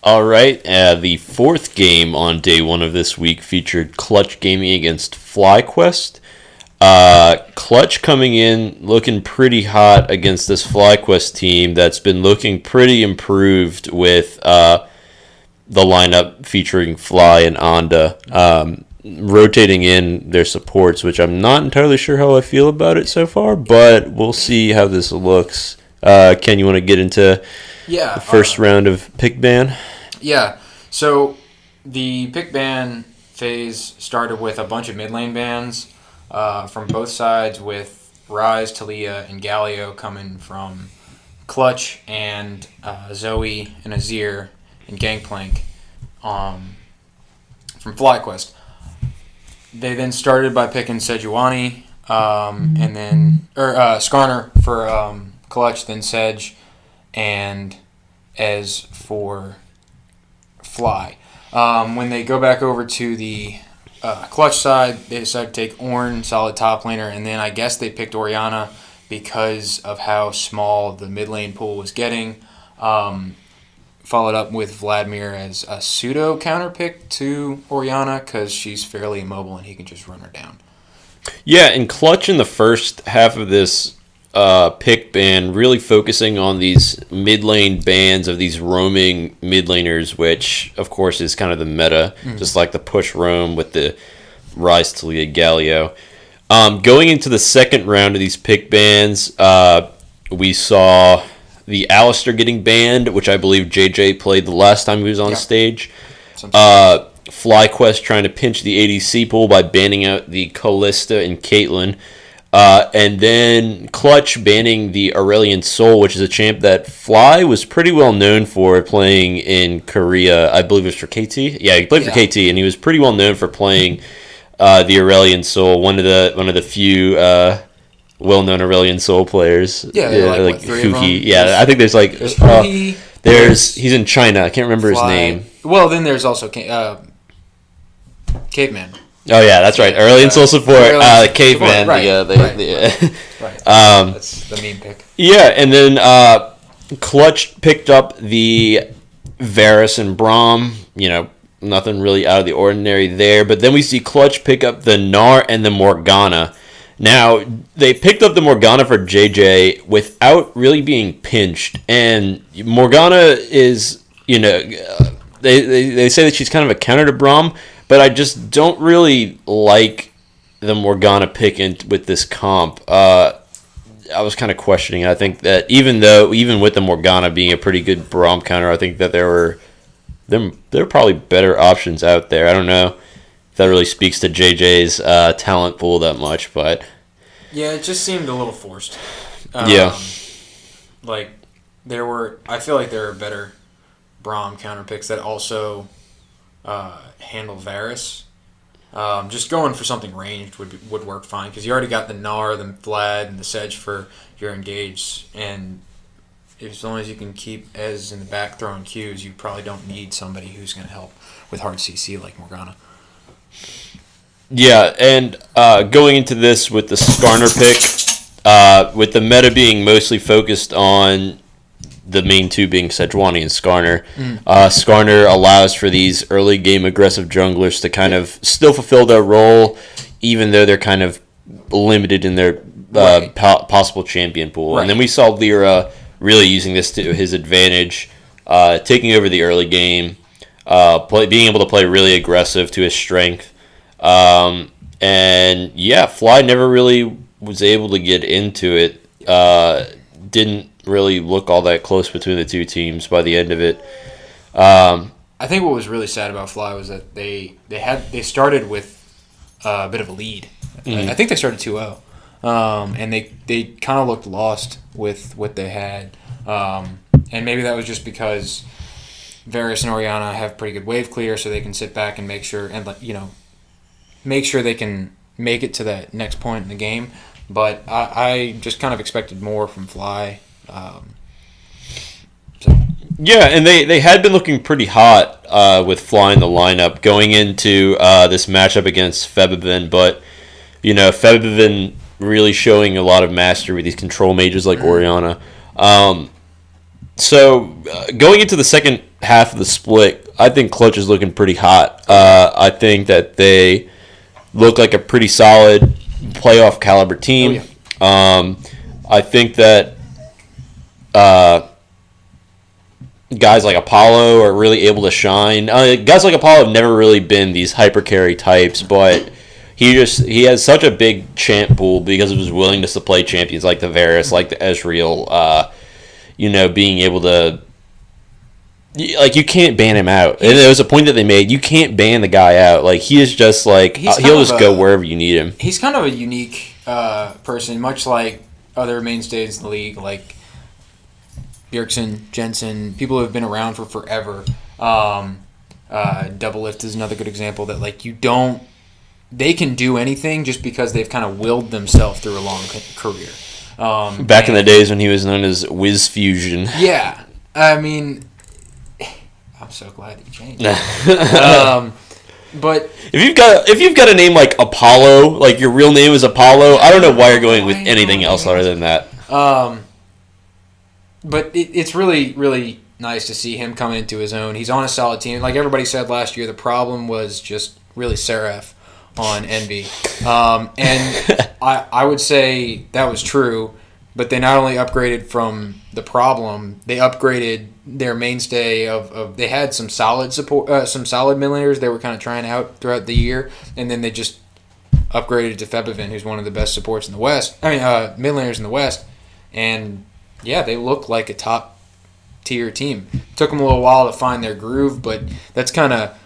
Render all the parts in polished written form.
All right, the fourth game on day one of this week featured Clutch Gaming against FlyQuest. Clutch coming in looking pretty hot against this FlyQuest team that's been looking pretty improved with the lineup featuring Fly and Onda rotating in their supports, which I'm not entirely sure how I feel about it so far, but we'll see how this looks. Ken, you want to get into the first round of pick ban? Yeah, so the pick ban phase started with a bunch of mid lane bans from both sides, with Rise, Talia, and Galio coming from Clutch, and Zoe and Azir and Gangplank from FlyQuest. They then started by picking Sejuani, and then Skarner for Clutch, then Sedge, and Ez for Fly. When they go back over to the Clutch side, they decided to take Ornn, solid top laner, and then I guess they picked Orianna because of how small the mid lane pool was getting. Followed up with Vladimir as a pseudo counter pick to Orianna because she's fairly immobile and he can just run her down. Yeah, and Clutch in the first half of this pick ban really focusing on these mid lane bans of these roaming mid laners, which of course is kind of the meta, just like the push roam with the Rise Talia Galio. Going into the second round of these pick bans, we saw the Alistar getting banned, which I believe JJ played the last time he was on stage. FlyQuest trying to pinch the ADC pool by banning out the Kalista and Caitlyn. And then Clutch banning the Aurelion Sol, which is a champ that Fly was pretty well known for playing in Korea. I believe it was for KT. Yeah, he played for KT, and he was pretty well known for playing the Aurelion Sol, one of the few well-known Aurelion Sol players. Yeah, like Huki. Yeah, I think there's like he's in China. I can't remember Fly. His name. Well, then there's also Caveman. Oh yeah, that's right. Aurelion Sol support, the Caveman. Right. Right. That's the meme pick. Yeah, and then Clutch picked up the Varus and Braum. Nothing really out of the ordinary there. But then we see Clutch pick up the Gnar and the Morgana. Now, they picked up the Morgana for JJ without really being pinched. And Morgana is, they say that she's kind of a counter to Braum, but I just don't really like the Morgana pick with this comp. I was kind of questioning. I think that even with the Morgana being a pretty good Braum counter, I think that there were probably better options out there. I don't know if that really speaks to JJ's talent pool that much, but yeah, it just seemed a little forced. I feel like there are better Braum counter picks that also handle Varus. Just going for something ranged would work fine because you already got the Gnar, the Vlad, and the Sedge for your engage, and as long as you can keep Ez in the back throwing Qs, you probably don't need somebody who's going to help with hard CC like Morgana. Yeah, and going into this with the Skarner pick, with the meta being mostly focused on the main two being Sejuani and Skarner. Skarner allows for these early game aggressive junglers to kind of still fulfill their role, even though they're kind of limited in their possible champion pool. Right. And then we saw Lyra really using this to his advantage, taking over the early game, being able to play really aggressive to his strength. And yeah, Fly never really was able to get into it. Didn't really look all that close between the two teams by the end of it. I think what was really sad about Fly was that they started with a bit of a lead. I think they started 2-0. And they kind of looked lost with what they had. And maybe that was just because Varus and Orianna have pretty good wave clear, so they can sit back and make sure they can make it to that next point in the game. But I just kind of expected more from Fly. Yeah, and they had been looking pretty hot with Fly in the lineup going into this matchup against Febiven, but Febiven really showing a lot of mastery with these control mages like Orianna. So going into the second half of the split, I think Clutch is looking pretty hot. I think that they look like a pretty solid playoff caliber team. Oh, I think that guys like Apollo are really able to shine. Guys like Apollo have never really been these hyper carry types, but he has such a big champ pool because of his willingness to play champions like the Varus, like the Ezreal. Being able to, like, you can't ban him out. And there was a point that they made. You can't ban the guy out. Like, he is just like he'll just go wherever you need him. He's kind of a unique person, much like other mainstays in the league, like Bjergsen, Jensen, people who have been around for forever. Double Lift is another good example that, like, they can do anything just because they've kind of willed themselves through a long career. Back in the days when he was known as Wiz Fusion. Yeah. I mean, I'm so glad he changed. But if you've got a name like Apollo, like your real name is Apollo, I don't know why you're going with anything else other than that. But it's really, really nice to see him come into his own. He's on a solid team. Like everybody said last year, the problem was just really Seraph on Envy. And I would say that was true, but they not only upgraded from the problem, they upgraded their mainstay of they had some solid support, some solid mid laners they were kind of trying out throughout the year, and then they just upgraded to Febivin, who's one of the best supports in the West. I mean, mid laners in the West, and yeah, they look like a top tier team. Took them a little while to find their groove, but that's kind of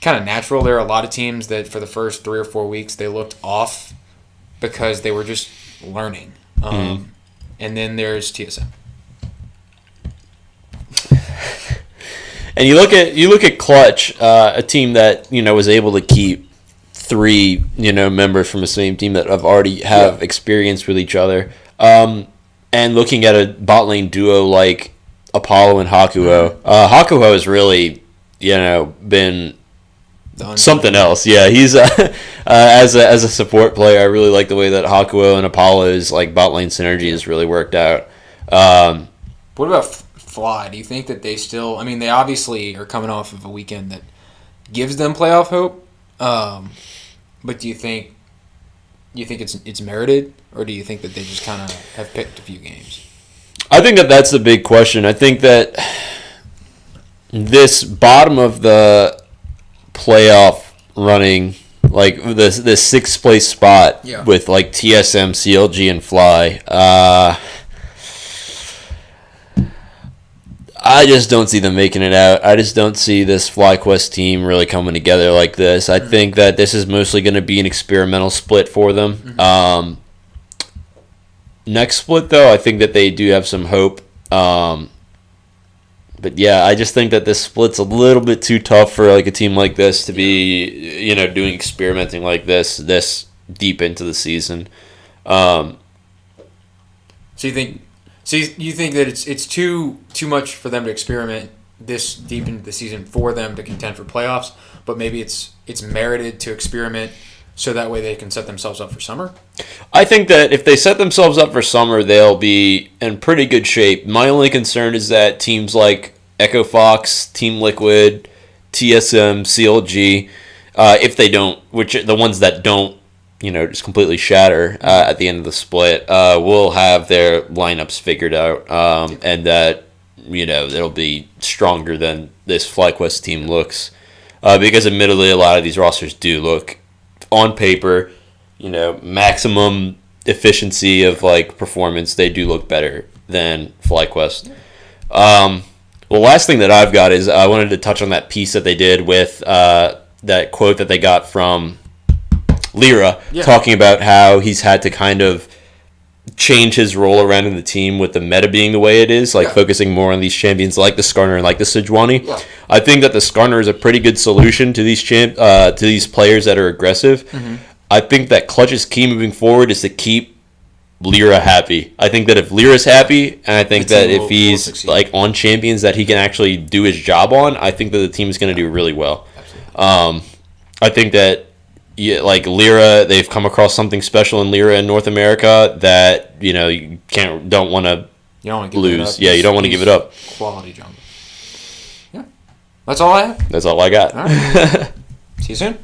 natural. There are a lot of teams that for the first 3 or 4 weeks they looked off because they were just learning. And then there's TSM. And you look at Clutch, a team that was able to keep 3 members from the same team that have experience with each other. And looking at a bot lane duo like Apollo and Hakuho, Hakuho has really been something else. Yeah, he's as a support player, I really like the way that Hakuho and Apollo's like bot lane synergy has really worked out. What about FLY? Do you think that they still? I mean, they obviously are coming off of a weekend that gives them playoff hope. But do you think it's merited, or do you think that they just kind of have picked a few games? I think that that's the big question. I think that this bottom of the playoff running, like this 6th place spot with like TSM, CLG, and FLY, I just don't see them making it out. I just don't see this FlyQuest team really coming together like this. I think that this is mostly going to be an experimental split for them. Next split, though, I think that they do have some hope. But yeah, I just think that this split's a little bit too tough for like a team like this to be, doing experimenting like this deep into the season. So you think that it's too much for them to experiment this deep into the season for them to contend for playoffs, but maybe it's merited to experiment so that way they can set themselves up for summer? I think that if they set themselves up for summer, they'll be in pretty good shape. My only concern is that teams like Echo Fox, Team Liquid, TSM, CLG, if they don't, which the ones that don't, just completely shatter at the end of the split, will have their lineups figured out, and that, it'll be stronger than this FlyQuest team looks. Because admittedly, a lot of these rosters do look, on paper, maximum efficiency of like performance, they do look better than FlyQuest. Well, last thing that I've got is I wanted to touch on that piece that they did with that quote that they got from Lyra, talking about how he's had to kind of change his role around in the team with the meta being the way it is, like focusing more on these champions like the Skarner and like the Sejuani. Yeah. I think that the Skarner is a pretty good solution to these players that are aggressive. I think that Clutch's key moving forward is to keep Lyra happy. I think that if Lyra's happy, and I think that if he's like on champions that he can actually do his job on, I think that the team is going to do really well. Absolutely. I think that like Lyra, they've come across something special in Lyra in North America that you don't want to lose. Yeah, you don't want to give it up. Quality jungle. Yeah. That's all I have. That's all I got. All right. See you soon.